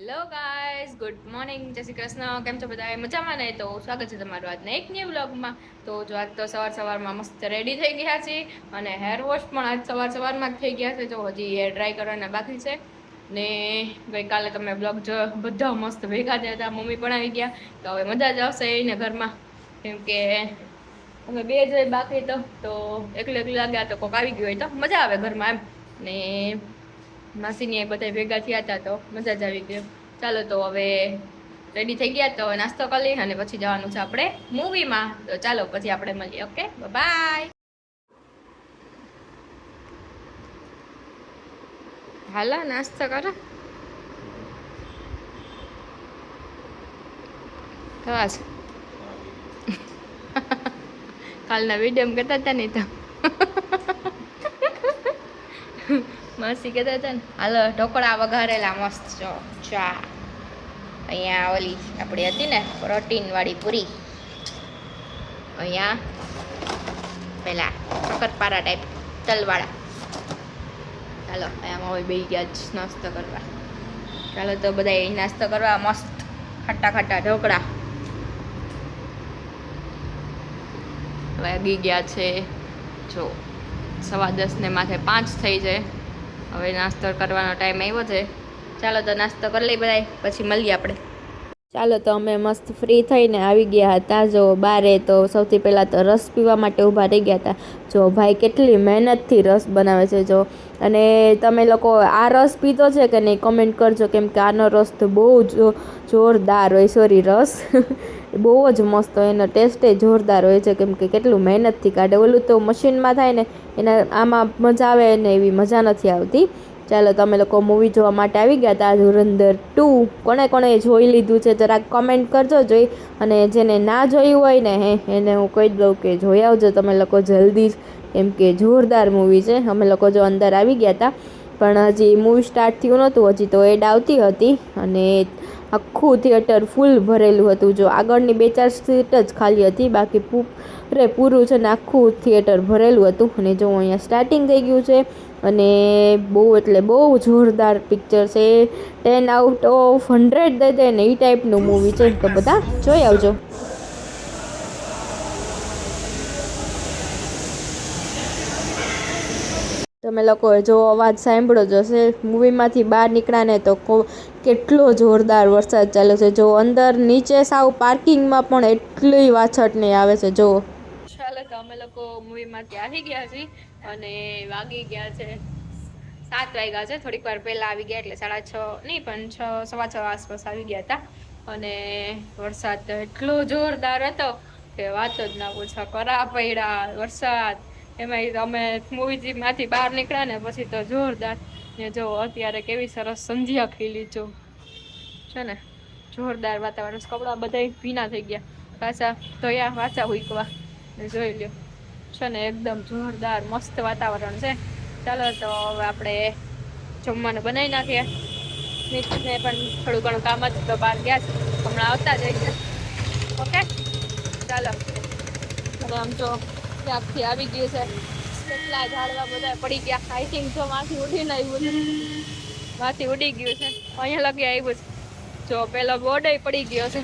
Hello guys, good morning, જય શ્રી કૃષ્ણ. કેમ છો બધા? મજામાં ને? તો સ્વાગત છે તમારું આજના એક ન્યૂ વ્લોગમાં. તો જો આજ તો સવારમાં મસ્ત રેડી થઈ ગયા છે અને હેર વોશ પણ આજ સવારમાં જ થઈ ગયા છે. જો હજી હેર ડ્રાય કરવાના બાકી છે ને ગઈકાલે તમે બ્લોગ જો બધા મસ્ત ભેગા થયા હતા. મમ્મી પણ આવી ગયા તો હવે મજા જ આવશે એને ઘરમાં, કેમ કે અમે બે જ હોય બાકી તો એકલું લાગ્યા તો કોઈક આવી ગયું હોય તો મજા આવે ઘરમાં એમ ને માસીની એ બધા ભેગા થયા હતા તો મજા જ આવી ગઈ. ચાલો તો હવે રેડી થઈ ગયા તો નાસ્તો કરી લઈએ અને પછી જવાનું છે આપણે મૂવીમાં. તો ચાલો પછી આપણે મળીએ. Okay, by. હાલો નાસ્તો કરો. ખવાસ કાલના વિડીયો કહેતા હતા ને તો માસી કહેતા હતા ને. હાલો ઢોકળા વઘારેલા મસ્ત જો ચા. અહીંયા ઓલી આપણી હતી ને પ્રોટીન વાળી પૂરી. અહીંયા પેલા શક્કરપારા ટાઈપ તલવાળા. ચાલો અહીંયા હવે બેસી ગયા જ નાસ્તો કરવા. ચાલો તો બધા નાસ્તો કરવા. મસ્ત ખાટા ખાટા ઢોકળા વાગી ગયા છે જો 10:15 ને માથે 5 થઈ જાય. હવે નાસ્તો કરવાનો ટાઈમ આવ્યો છે. ચાલો તો નાસ્તો કરી લઈએ બધા, પછી મળીએ આપણે. ચાલો તો અમે મસ્ત ફ્રી થઈને આવી ગયા હતા જો બારે. તો સૌથી પહેલાં તો રસ પીવા માટે ઊભા રહી ગયા હતા. જો ભાઈ કેટલી મહેનતથી રસ બનાવે છે જો. અને તમે લોકો આ રસ પીધો છે કે નહીં કમેન્ટ કરજો, કેમ કે આનો રસ તો બહુ જોરદાર હોય. સોરી, રસ બહુ જ મસ્ત હોય, એનો ટેસ્ટે જોરદાર હોય છે, કેમ કે કેટલું મહેનતથી કાઢે. ઓલું તો મશીનમાં થાય ને એના આમાં મજા આવે ને એવી મજા નથી આવતી. ચાલો તમે લોકો મૂવી જોવા માટે આવી ગયા હતા ધુરંધર 2. કોણે કોણે જોઈ લીધું છે જરાક કમેન્ટ કરજો જોઈ. અને જેને ના જોયું હોય ને એને હું કહી દઉં કે જોઈ આવજો તમે લોકો જલ્દી જ, કેમ કે જોરદાર મૂવી છે. અમે લોકો જો અંદર આવી ગયા હતા પણ હજી મૂવી સ્ટાર્ટ થયું નહોતું, હજી તો એડ આવતી હતી અને આખું થિયેટર ફૂલ ભરેલું હતું. જો આગળની 2-4 સીટ જ ખાલી હતી, બાકી પૂરું છે ને આખું થિયેટર ભરેલું હતું. અને જો અહીંયા સ્ટાર્ટિંગ થઈ ગયું છે અને બહુ એટલે બહુ જોરદાર પિક્ચર છે. 10/100 દઈ દે ને એ ટાઈપનું મૂવી છે. તો બધા જોઈ આવજો. તમે લોકોએ જો અવાજ સાંભળો જશે મૂવીમાંથી બહાર નીકળ્યા ને તો કેટલો જોરદાર વરસાદ ચાલે છે. જો અંદર નીચે સાવ પાર્કિંગમાં પણ એટલી વાછટ નહીં આવે છે જો. ચાલો તો અમે લોકો મૂવીમાંથી આવી ગયા છીએ અને વાગી ગયા છે 7 વાગ્યા છે. થોડીક વાર પહેલાં આવી ગયા એટલે 6:30 નહીં પણ 6, 6:15 આસપાસ આવી ગયા હતા. અને વરસાદ તો એટલો જોરદાર હતો કે વાત જ ના પૂછો. કરા પડ્યા વરસાદ. એમાં અમે મૂવીમાંથી બહાર નીકળ્યા ને પછી તો જોરદાર. ને જો અત્યારે કેવી સરસ સંધ્યા ખીલી જો છે ને, જોરદાર વાતાવરણ. કપડાં બધા ભીના થઈ ગયા, પાછા ધોયા, વાંચા હુંકવા. જોઈ લ્યો છે ને, એકદમ જોરદાર મસ્ત વાતાવરણ છે. ચાલો તો હવે આપણે જમવાનું બનાવી નાખીએ. મિત્રને પણ થોડું ઘણું કામ હતું તો બહાર ગયા છે, હમણાં આવતા જ છે. ઓકે ચાલો. અને આમ તો ક્યાંકથી આવી ગયું છે. કેટલા ઝાડવા બધા પડી ગયા. આઈ થિંક જો માંથી ઉડીને આવ્યું છે, માંથી ઉડી ગયું છે. અહીંયા લગી આવ્યું છે. જો પેલો બોર્ડ પડી ગયો છે,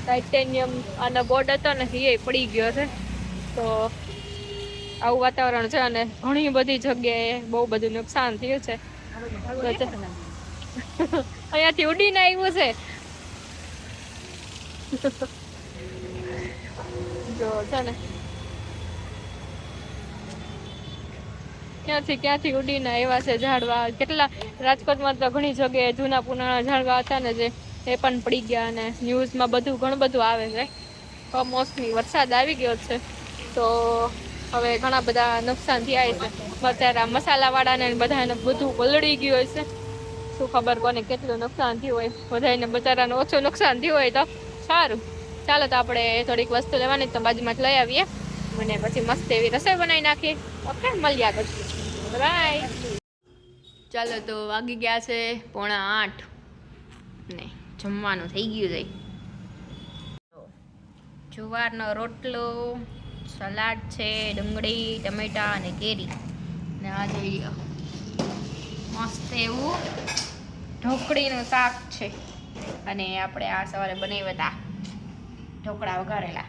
ટાઇટેનિયમ આનો બોર્ડ હતો ને એ પડી ગયો છે. તો આવું વાતાવરણ છે અને ઘણી બધી જગ્યાએ બહુ બધું નુકસાન થયું છે. અહીંયાથી ઉડીને આવ્યું છે જો છે ને, ક્યાંથી ઉડીને આવ્યા છે ઝાડવા. કેટલા રાજકોટમાં તો ઘણી જગ્યાએ જૂના પુરાણા ઝાડવા હતા ને જે એ પણ પડી ગયા. અને ન્યૂઝમાં ઘણું બધું આવે છે. કમોસમી વરસાદ આવી ગયો છે તો હવે ઘણા બધા નુકસાન થયા છે. બચારા મસાલાવાળાને બધાને બધું પલળી ગયું હશે. શું ખબર કોને કેટલું નુકસાન થયું હોય. બધાને બચારાને ઓછું નુકસાન થયું હોય તો સારું. ચાલો તો આપણે થોડીક વસ્તુ લેવાની તો બાજુમાં જ લઈ આવીએ અને પછી મસ્ત એવી રસોઈ બનાવી નાખીએ. ઓકે, મળીએ આગળ. બાય. ચાલો તો વાગી ગયા છે 7:45 ને જમવાનું થઈ ગયું છે. જુવારનો રોટલો, સલાડ છે, ડુંગળી, ટમેટા અને કેરી. ને આ જોઈએ મસ્ત એવું ઢોકળીનું શાક છે અને આપણે આ સવારે બનાવ્યા હતા ઢોકળા વઘારેલા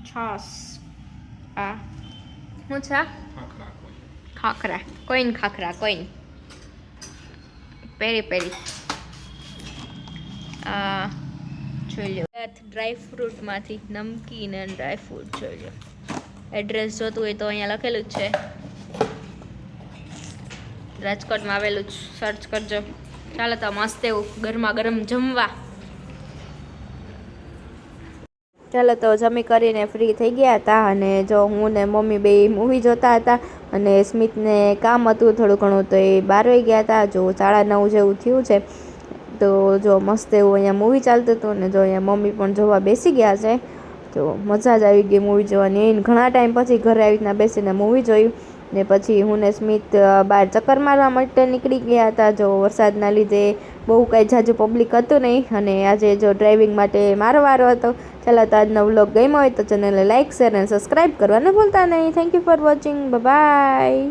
છાસ આ શું છે ખાખરા કોઈન પેરી પેરી જોઈ લો ડ્રાયફ્રૂટમાંથી નમકીન અને ડ્રાયફ્રૂટ જોઈ લો એડ્રેસ જોતું હોય તો અહીંયા લખેલું જ છે રાજકોટમાં આવેલું જ સર્ચ કરજો ચાલો તો મસ્ત એવું ગરમા ગરમ જમવા ચાલો તો જમી કરીને ફ્રી થઈ ગયા હતા અને જો હું ને મમ્મી બે મૂવી જોતા હતા અને સ્મિતને કામ હતું થોડું ઘણું તો એ 12 વાગી ગયા હતા જો 9:30 જેવું થયું છે તો જો મસ્ત એવું અહીંયા મૂવી ચાલતું હતું ને જો અહીંયા મમ્મી પણ જોવા બેસી ગયા છે તો મજા જ આવી ગઈ મૂવી જોવાની ઘણા ટાઈમ પછી ઘરે આવી રીતના બેસીને મૂવી જોયું ને પછી હું ને સ્મિત બહાર ચક્કર મારવા માટે નીકળી ગયા હતા જો વરસાદના લીધે બહુ કાંઈ ઝાઝું પબ્લિક હતું નહીં અને આજે જો ડ્રાઇવિંગ માટે મારો વારો હતો ચાલો તો આજનો વ્લોગ ગમ્યો હોય તો ચેનલને લાઇક શેર અને સબસ્ક્રાઈબ કરવાનું ભૂલતા નહીં thank you for watching bye